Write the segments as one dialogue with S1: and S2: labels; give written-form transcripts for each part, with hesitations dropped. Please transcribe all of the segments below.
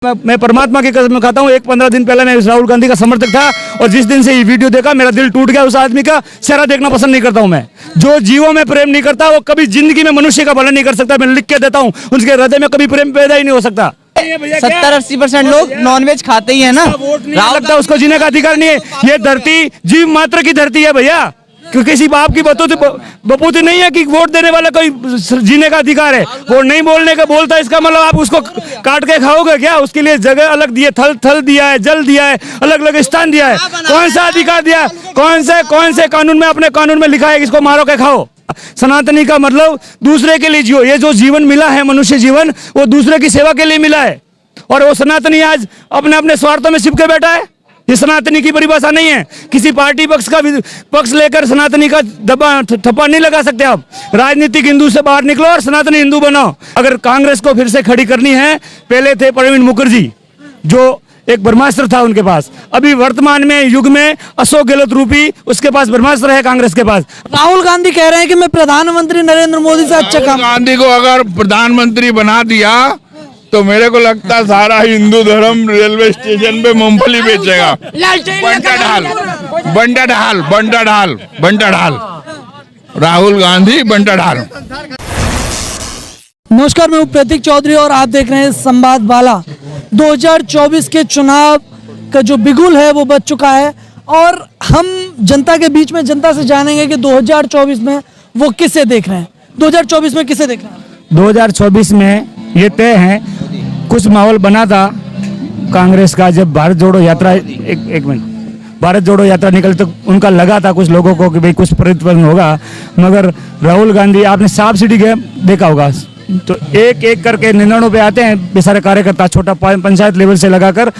S1: मैं परमात्मा की कसम खाता हूँ, 15 दिन पहले मैं इस राहुल गांधी का समर्थक था और जिस दिन से ये वीडियो देखा मेरा दिल टूट गया। उस आदमी का चेहरा देखना पसंद नहीं करता हूँ मैं। जो जीवों में प्रेम नहीं करता वो कभी जिंदगी में मनुष्य का भला नहीं कर सकता। मैं लिख के देता हूँ, उनके हृदय में कभी प्रेम पैदा ही नहीं हो सकता।
S2: 70-80% लोग नॉनवेज खाते ही है ना।
S1: राहुल लगता उसको जीने का अधिकार नहीं है। ये धरती जीव मात्र की धरती है भैया, क्योंकि किसी बाप की बपूती नहीं है कि वोट देने वाला कोई जीने का अधिकार है। वो नहीं बोलने का बोलता है, इसका मतलब आप उसको काट के खाओगे क्या? उसके लिए जगह अलग दी है, थल दिया है, जल दिया है, अलग अलग स्थान दिया है। कौन सा अधिकार दिया है? कौन से कानून में, अपने कानून में लिखा है कि इसको मारो के खाओ? सनातनी का मतलब दूसरे के लिए जियो। ये जो जीवन मिला है मनुष्य जीवन, वो दूसरे की सेवा के लिए मिला है। और वो सनातनी आज अपने अपने स्वार्थों में छिप के बैठा है। ये सनातनी की परिभाषा नहीं है। किसी पार्टी पक्ष का पक्ष लेकर सनातनी का ठप्पा नहीं लगा सकते आप। राजनीतिक हिंदू से बाहर निकलो और सनातनी हिंदू बनो। अगर कांग्रेस को फिर से खड़ी करनी है, पहले थे प्रवीण मुखर्जी जो एक ब्रह्मास्त्र था उनके पास। अभी वर्तमान में युग में अशोक गहलोत रूपी उसके पास ब्रह्मास्त्र है कांग्रेस के पास।
S3: राहुल गांधी कह रहे हैं कि मैं प्रधानमंत्री नरेंद्र मोदी से अच्छा काम।
S4: गांधी को अगर प्रधानमंत्री बना दिया तो मेरे को लगता सारा हिंदू धर्म रेलवे स्टेशन पे मूंगफली बेचेगा। बंटा ढाल राहुल गांधी बंटा ढाल।
S3: नमस्कार, मैं हूं प्रतीक चौधरी और आप देख रहे हैं संवाद बाला। 2024 के चुनाव का जो बिगुल है वो बज चुका है और हम जनता के बीच में जनता से जानेंगे कि 2024 में वो किसे देख रहे हैं। 2024 में किसे देख रहे हैं?
S1: 2024 में ये तय है, कुछ माहौल बना था कांग्रेस का जब भारत जोड़ो यात्रा एक मिनट भारत जोड़ो यात्रा निकली तो उनका लगा था कुछ लोगों को कि भाई कुछ परिवर्तन होगा। मगर राहुल गांधी, आपने सांप सीढ़ी देखा होगा, तो एक एक करके निर्णयों पे आते हैं बेचारे कार्यकर्ता। छोटा पंचायत लेवल से लगाकर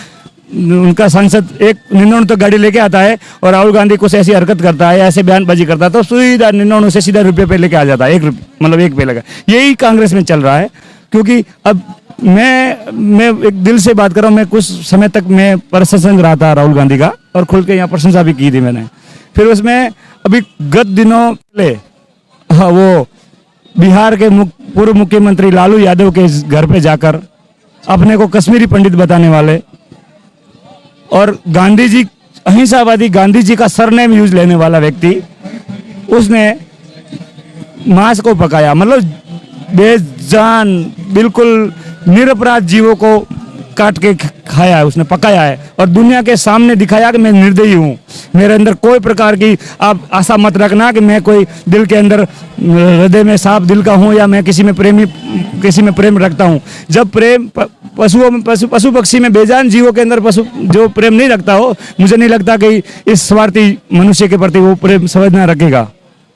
S1: उनका सांसद एक निर्णयों तक गाड़ी लेके आता है और राहुल गांधी कुछ ऐसी हरकत करता है, ऐसे बयानबाजी करता है तो सीधा निर्णयों से सीधा रुपये पे लेके आ जाता है। एक पे लगा। यही कांग्रेस में चल रहा है। क्योंकि अब मैं एक दिल से बात कर रहा हूँ। मैं कुछ समय तक मैं प्रशंसक रहा था राहुल गांधी का और खुल के यहाँ प्रशंसा भी की थी मैंने। फिर उसमें अभी गत दिनों पहले वो बिहार के पूर्व मुख्यमंत्री लालू यादव के घर पे जाकर अपने को कश्मीरी पंडित बताने वाले और गांधी जी, अहिंसावादी गांधी जी का सरनेम यूज लेने वाला व्यक्ति, उसने मांस को पकाया। मतलब बेजान बिल्कुल निरपराध जीवों को काट के खाया है, उसने पकाया है और दुनिया के सामने दिखाया कि मैं निर्दयी हूँ। मेरे अंदर कोई प्रकार की आप आशा मत रखना कि मैं कोई दिल के अंदर हृदय में साफ दिल का हूँ या मैं किसी में प्रेम रखता हूँ। जब प्रेम पशु पक्षी में, बेजान जीवों के अंदर पशु जो प्रेम नहीं रखता हो, मुझे नहीं लगता कि इस स्वार्थी मनुष्य के प्रति वो प्रेम समझना रखेगा।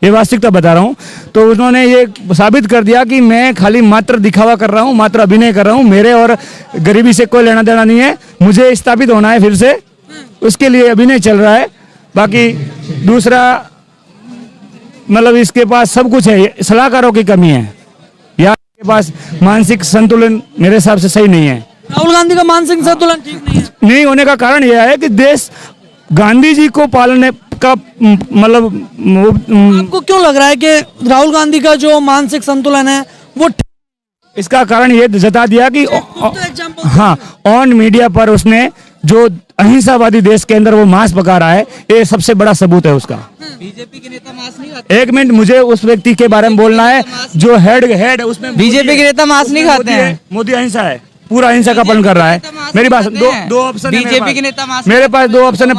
S1: ये वास्तविकता बता रहा हूँ। तो उन्होंने ये साबित कर दिया कि मैं खाली मात्र दिखावा कर रहा हूँ, मात्र अभिनय कर रहा हूँ। मेरे और गरीबी से कोई लेना देना नहीं है। मुझे स्थापित होना है फिर से, उसके लिए अभिनय चल रहा है। बाकी दूसरा मतलब इसके पास सब कुछ है, सलाहकारों की कमी है या इसके पास मानसिक संतुलन मेरे हिसाब से सही नहीं है।
S3: राहुल गांधी का मानसिक संतुलन ठीक नहीं
S1: होने का कारण यह है कि देश गांधी जी को पालने का मतलब
S3: आपको क्यों लग रहा है कि राहुल गांधी का जो मानसिक संतुलन है वो?
S1: इसका कारण ये जता दिया कि हाँ, ऑन मीडिया पर उसने जो अहिंसावादी देश के अंदर वो मांस पका रहा है, ये सबसे बड़ा सबूत है उसका।
S2: बीजेपी के नेता मांस नहीं खाते।
S1: एक मिनट, मुझे उस व्यक्ति के बारे में बोलना है जो हेड उसमें।
S2: बीजेपी के नेता मांस नहीं खाते हैं।
S1: मोदी अहिंसा है, पूरा अहिंसा का पालन कर रहा है। मेरी बात, दो ऑप्शन है
S2: बीजेपी के नेता मांस,
S1: मेरे पास 2 ऑप्शन है।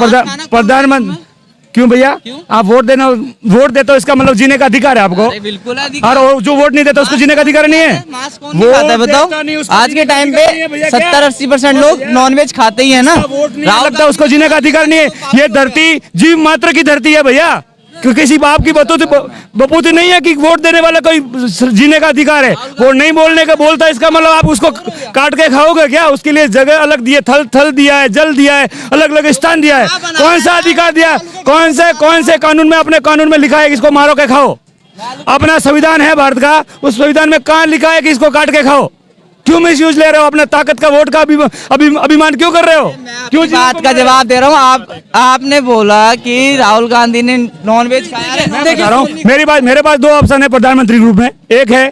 S1: प्रधानमंत्री क्यों भैया? आप वोट देते हो, इसका मतलब जीने का अधिकार है आपको।
S2: बिल्कुल
S1: और जो वोट नहीं देता उसको जीने का अधिकार नहीं है।
S2: वो खाता है, बताओ। आज के टाइम पे 70-80% लोग नॉनवेज खाते ही है ना।
S1: राहुल लगता उसको जीने का अधिकार नहीं है। ये धरती जीव मात्र की धरती है भैया, क्योंकि किसी बाप की बपूती नहीं है कि वोट देने वाला कोई जीने का अधिकार है। वो नहीं बोलने का बोलता है, इसका मतलब आप उसको काट के खाओगे क्या? उसके लिए जगह अलग दी है, थल दिया है, जल दिया है, अलग अलग स्थान दिया है। कौन सा अधिकार दिया? कौन से कानून में, अपने कानून में लिखा है कि इसको मारो के खाओ? अपना संविधान है भारत का, उस संविधान में कहाँ लिखा है कि इसको काट के खाओ? क्यों मिसयूज ले रहे हो? अपने ताकत का, वोट का अभिमान क्यों कर रहे हो?
S2: क्यों? बात का जवाब दे रहा हूँ। आपने बोला कि राहुल गांधी ने नॉनवेज खाया।
S1: मेरे पास 2 ऑप्शन है प्रधानमंत्री के रूप में। एक है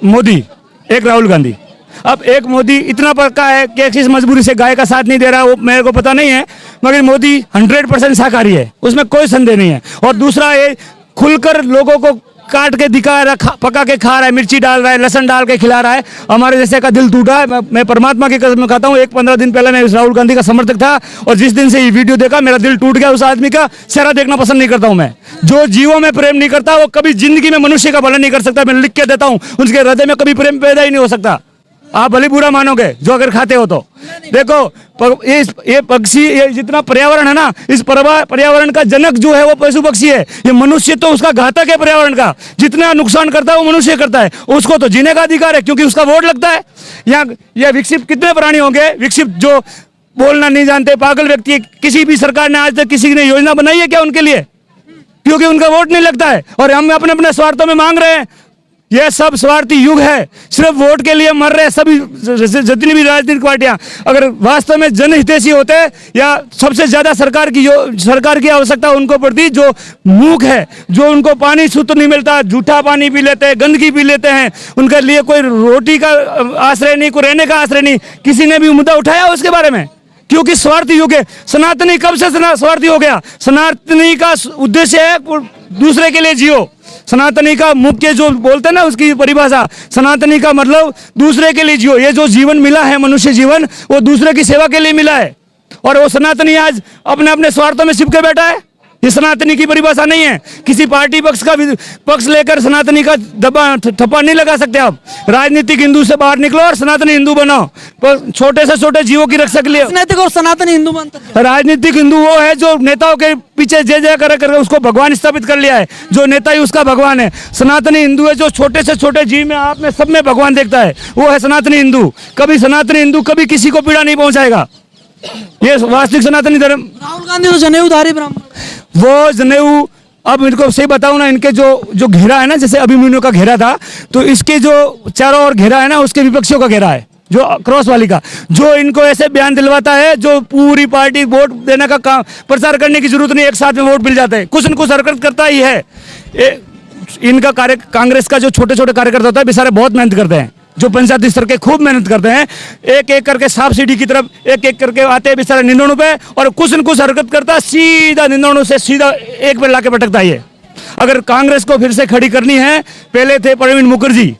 S1: मोदी, एक राहुल गांधी। अब एक मोदी इतना पक्का है कि किस मजबूरी से गाय का साथ नहीं दे रहा, वो मेरे को पता नहीं है, मगर मोदी 100% शाकाहारी है, उसमें कोई संदेह नहीं है। और दूसरा, ये खुलकर लोगों को काट के दिखा रहा, पका के खा रहा है, मिर्ची डाल रहा है, लहसुन डाल के खिला रहा है। हमारे जैसे का दिल टूटा है। मैं परमात्मा की कसम खाता हूँ, 15 दिन पहले मैं राहुल गांधी का समर्थक था, और जिस दिन से ये वीडियो देखा मेरा दिल टूट गया। उस आदमी का चेहरा देखना पसंद नहीं करता हूँ मैं। जो जीवों में प्रेम नहीं करता वो कभी जिंदगी में मनुष्य का भला नहीं कर सकता। मैं लिख के देता हूँ, उसके हृदय में कभी प्रेम पैदा ही नहीं हो सकता। आप भले बुरा मानोगे जो अगर खाते हो तो। देखो ये पक्षी, ये जितना पर्यावरण है ना, इस पर्यावरण का जनक जो है वो पशु पक्षी है। ये मनुष्य तो उसका घातक है पर्यावरण का। जितना नुकसान करता है वो मनुष्य करता है। उसको तो जीने का अधिकार है क्योंकि उसका वोट लगता है। यहाँ ये विकसित कितने प्राणी होंगे, विकसित जो बोलना नहीं जानते, पागल व्यक्ति। किसी भी सरकार ने आज तक किसी ने योजना बनाई है क्या उनके लिए? क्योंकि उनका वोट नहीं लगता है। और हम अपने अपने स्वार्थों में मांग रहे हैं। यह सब स्वार्थी युग है, सिर्फ वोट के लिए मर रहे सभी जितनी भी राजनीतिक पार्टियां। अगर वास्तव में जनहितैषी होते या सबसे ज्यादा सरकार की आवश्यकता उनको पड़ती, जो मूक है, जो उनको पानी शुद्ध नहीं मिलता, जूठा पानी पी लेते हैं, गंदगी पी लेते हैं, उनके लिए कोई रोटी का आश्रय नहीं, कोई रहने का आश्रय नहीं, किसी ने भी मुद्दा उठाया उसके बारे में? क्योंकि स्वार्थी युग है। सनातनी कब से स्वार्थी हो गया? सनातनी का उद्देश्य है दूसरे के लिए जियो। सनातनी का मुख्य जो बोलते हैं ना, उसकी परिभाषा, सनातनी का मतलब दूसरे के लिए जियो। ये जो जीवन मिला है, मनुष्य जीवन, वो दूसरे की सेवा के लिए मिला है। और वो सनातनी आज अपने अपने स्वार्थों में छिपके बैठा है। ये सनातनी की परिभाषा नहीं है। किसी पार्टी पक्ष का पक्ष लेकर सनातनी का ठप्पा नहीं लगा सकते आप। राजनीतिक हिंदू से बाहर निकलो और सनातनी हिंदू बनाओ, पर छोटे से छोटे जीवों की रक्षा के लिए।
S3: राजनीतिक और सनातनी हिंदू बनते।
S1: राजनीतिक हिंदू वो है जो नेताओं के पीछे जय जय कर उसको भगवान स्थापित कर लिया है, जो नेता ही उसका भगवान है। सनातनी हिंदू है जो छोटे से छोटे जीव में, आप में, सब में भगवान देखता है, वो है सनातनी हिंदू। कभी सनातनी हिंदू कभी किसी को पीड़ा नहीं पहुंचाएगा। ये वास्तविक सनातनी धर्म।
S3: राहुल गांधी तो जनेऊधारी ब्राह्मण,
S1: वो जनेऊ, अब इनको सही बताऊं ना, इनके जो घेरा है ना, जैसे अभिमन्यु का घेरा था, तो इसके जो चारों ओर घेरा है ना, उसके विपक्षियों का घेरा है, जो क्रॉस वाली का, जो इनको ऐसे बयान दिलवाता है, जो पूरी पार्टी वोट देने का काम, प्रचार करने की जरूरत नहीं, एक साथ में वोट मिल जाते हैं। कुछ न कुछ हरकत करता ही है। इनका कांग्रेस का जो छोटे छोटे कार्यकर्ता होता है, बेचारे बहुत मेहनत करते हैं, जो पंचायती स्तर के खूब मेहनत करते हैं, एक एक करके सांप सीढ़ी की तरफ एक एक करके आते हैं बेचारे निंदणों पे, और कुछ न कुछ हरकत करता सीधा निंदणों से सीधा एक पे लाके पटकता है। अगर कांग्रेस को फिर से खड़ी करनी है, पहले थे प्रवीण मुखर्जी,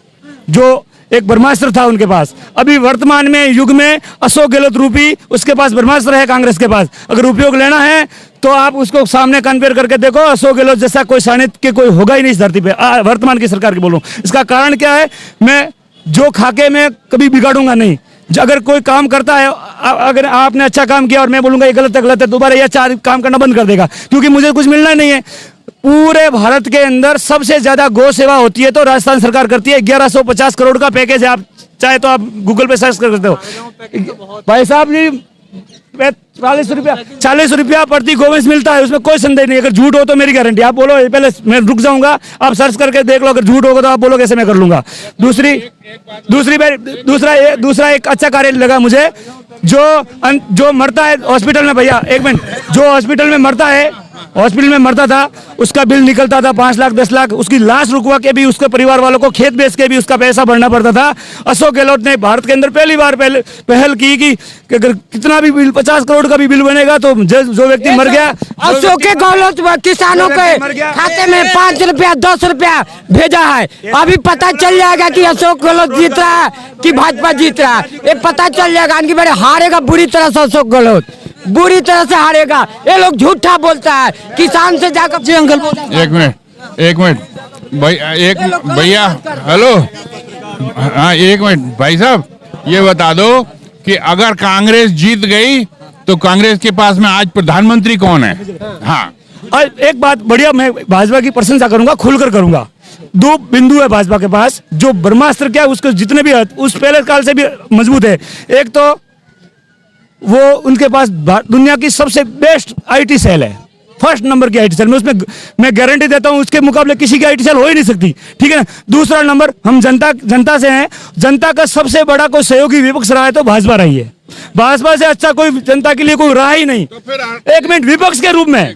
S1: जो एक ब्रह्मास्त्र था उनके पास। अभी वर्तमान में युग में अशोक गहलोत रूपी उसके पास ब्रह्मास्त्र है कांग्रेस के पास। अगर उपयोग लेना है तो आप उसको सामने कंपेयर करके देखो, अशोक गहलोत जैसा कोई सानिध्य कोई होगा ही नहीं इस धरती पे, वर्तमान की सरकार की बोलूं। इसका कारण क्या है? मैं जो खाके मैं कभी बिगाड़ूंगा नहीं। अगर कोई काम करता है, अगर आपने अच्छा काम किया और मैं बोलूंगा ये गलत है, दोबारा ये अच्छा काम करना बंद कर देगा, क्योंकि मुझे कुछ मिलना नहीं है। पूरे भारत के अंदर सबसे ज्यादा गौ सेवा होती है तो राजस्थान सरकार करती है। 1150 करोड़ का पैकेज है, आप चाहे तो आप गूगल पे सर्च कर सकते हो। भाई साहब जी, 40 रुपया प्रति गोवंश मिलता है, उसमें कोई संदेह नहीं। अगर झूठ हो तो मेरी गारंटी, आप बोलो पहले मैं रुक जाऊंगा, आप सर्च करके देख लो। अगर झूठ होगा तो आप बोलो कैसे मैं कर लूंगा। दूसरा एक अच्छा कार्य लगा मुझे, जो मरता है हॉस्पिटल में, भैया एक मिनट, जो हॉस्पिटल में मरता है, हॉस्पिटल में मरता था, उसका बिल निकलता था 5 लाख 10 लाख, उसकी लाश रुकवा के भी उसके परिवार वालों को खेत बेच के भी उसका पैसा भरना पड़ता था। अशोक गहलोत ने भारत के अंदर पहली बार पहल की कि अगर कितना भी बिल 50 करोड़ का भी बिल बनेगा तो जो व्यक्ति मर गया,
S5: अशोक गहलोत किसानों के खाते में 5 रुपया 10 रुपया भेजा है। अभी पता चल जाएगा कि अशोक गहलोत जीत रहा है कि भाजपा जीत रहा है, ये पता चल जाएगा। इनकी बारे हारेगा बुरी तरह से, अशोक गहलोत बुरी तरह से हारेगा। ये लोग झूठा बोलता है, किसान से जाकर। जी अंकल,
S4: एक मिनट भैया, हेलो, हाँ एक मिनट भाई साहब, ये बता दो कि अगर कांग्रेस जीत गई तो कांग्रेस के पास में आज प्रधानमंत्री कौन है? हाँ,
S1: और एक बात बढ़िया, मैं भाजपा की प्रशंसा करूंगा, खुलकर करूंगा। 2 बिंदु है भाजपा के पास, जो ब्रह्मास्त्र क्या उसके जितने भी उस पहले काल से भी मजबूत है। एक तो वो उनके पास दुनिया की सबसे बेस्ट आईटी सेल है, फर्स्ट नंबर की आईटी सेल में, उसमें मैं गारंटी देता हूं उसके मुकाबले किसी की आईटी सेल हो ही नहीं सकती, ठीक है ना। दूसरा नंबर, हम जनता से हैं, जनता का सबसे बड़ा कोई सहयोगी विपक्ष रहा है तो भाजपा रही है। भाजपा से अच्छा कोई जनता के लिए कोई रहा ही नहीं। एक मिनट, विपक्ष के रूप में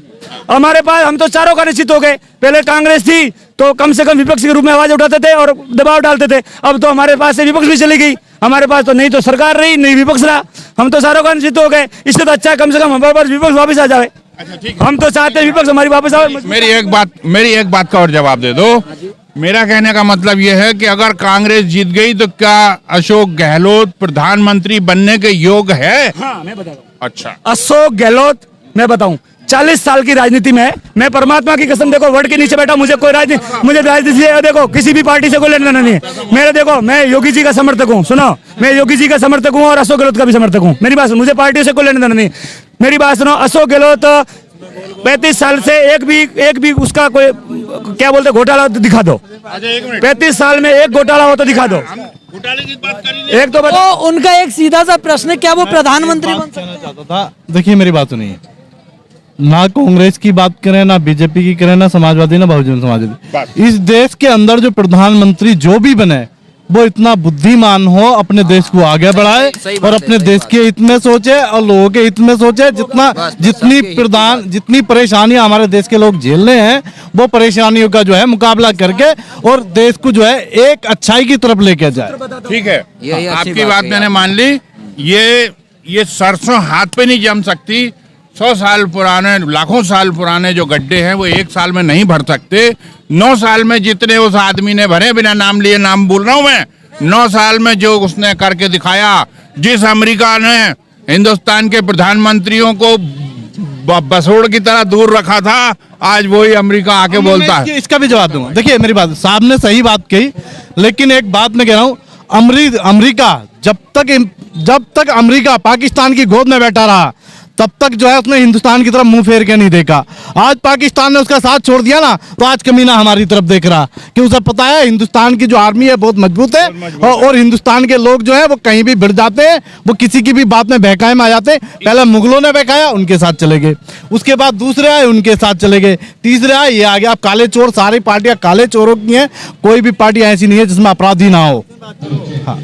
S1: हमारे पास, हम तो चारों का निश्चित हो गए। पहले कांग्रेस थी तो कम से कम विपक्ष के रूप में आवाज उठाते थे और दबाव डालते थे, अब तो हमारे पास से विपक्ष भी चली गई। हमारे पास तो नहीं तो सरकार रही, नहीं विपक्ष रहा, हम तो चारों का निश्चित हो गए। इससे तो अच्छा है कम से कम हमारे पास विपक्ष वापस आ जाए। हम तो चाहते हैं विपक्ष हमारी वापस आए।
S4: मेरी एक बात का और जवाब दे दो। मेरा कहने का मतलब यह है कि अगर कांग्रेस जीत गई तो क्या अशोक गहलोत प्रधानमंत्री बनने के योग्य है?
S1: हाँ, मैं बताता हूँ।
S4: अच्छा,
S1: अशोक गहलोत, मैं बताऊं, 40 साल की राजनीति में है। मैं परमात्मा की कसम, देखो वर्ड के नीचे बैठा, मुझे कोई राजनीति, मुझे राजनीति से देखो किसी भी पार्टी से कोई लेना देना नहीं है। मेरे देखो, मैं योगी जी का समर्थक हूँ, सुनो, मैं योगी जी का समर्थक हूँ और अशोक गहलोत का भी समर्थक हूँ। मेरी बात सुनो, मुझे पार्टियों से कोई लेना देना नहीं। मेरी बात सुनो, अशोक गहलोत 35 साल से एक भी उसका कोई क्या बोलते घोटाला दिखा दो। 35 साल में एक घोटाला हो तो दिखा दो।
S4: घोटाले की बात करिए।
S1: एक तो
S3: तो उनका एक सीधा सा प्रश्न है, क्या वो प्रधानमंत्री बन सकते हैं?
S6: चाहता था, देखिए मेरी बात सुनिए, ना कांग्रेस की बात करें, ना बीजेपी की करें, ना समाजवादी, ना बहुजन समाजवादी, इस देश के अंदर जो प्रधानमंत्री जो भी बने वो इतना बुद्धिमान हो, अपने देश को आगे बढ़ाए और अपने देश के हित में सोचे और लोगों के हित में सोचे। जितनी परेशानियां हमारे देश के लोग झेल रहे हैं, वो परेशानियों का जो है मुकाबला करके और देश को जो है एक अच्छाई की तरफ लेके जाए।
S4: ठीक है, आपकी बात मैंने मान ली। ये सरसों हाथ पे नहीं जम सकती। 100 साल पुराने, लाखों साल पुराने जो गड्ढे हैं वो एक साल में नहीं भर सकते। 9 साल में जितने उस आदमी ने भरे, बिना नाम लिए नाम बोल रहा हूं मैं, 9 साल में जो उसने करके दिखाया, जिस अमेरिका ने हिंदुस्तान के प्रधानमंत्रियों को बसोड़ की तरह दूर रखा था, आज वही अमेरिका आके बोलता है।
S6: इसका भी जवाब दूंगा। देखिए मेरी बात, साहब ने सही बात कही, लेकिन एक बात मैं कह रहा हूँ, अमेरिका जब तक अमेरिका पाकिस्तान की गोद में बैठा रहा, तब तक जो है उसने हिंदुस्तान की तरफ मुंह फेर के नहीं देखा। आज पाकिस्तान ने उसका साथ छोड़ दिया ना, तो आज कमीना हमारी तरफ देख रहा, कि उसे पता है हिंदुस्तान की जो आर्मी है बहुत मजबूत है और हिंदुस्तान के लोग जो है वो कहीं भी भिड़ जाते हैं, वो किसी की भी बात में बहकाए में आ जाते हैं। पहले मुगलों ने बहकाया, उनके साथ चले गए, उसके बाद दूसरे आए, उनके साथ चले गए, तीसरे आए, ये आ गया। अब काले चोर, सारी पार्टियां काले चोरों की हैं, कोई भी पार्टी ऐसी नहीं है जिसमें अपराधी ना हो। हाँ।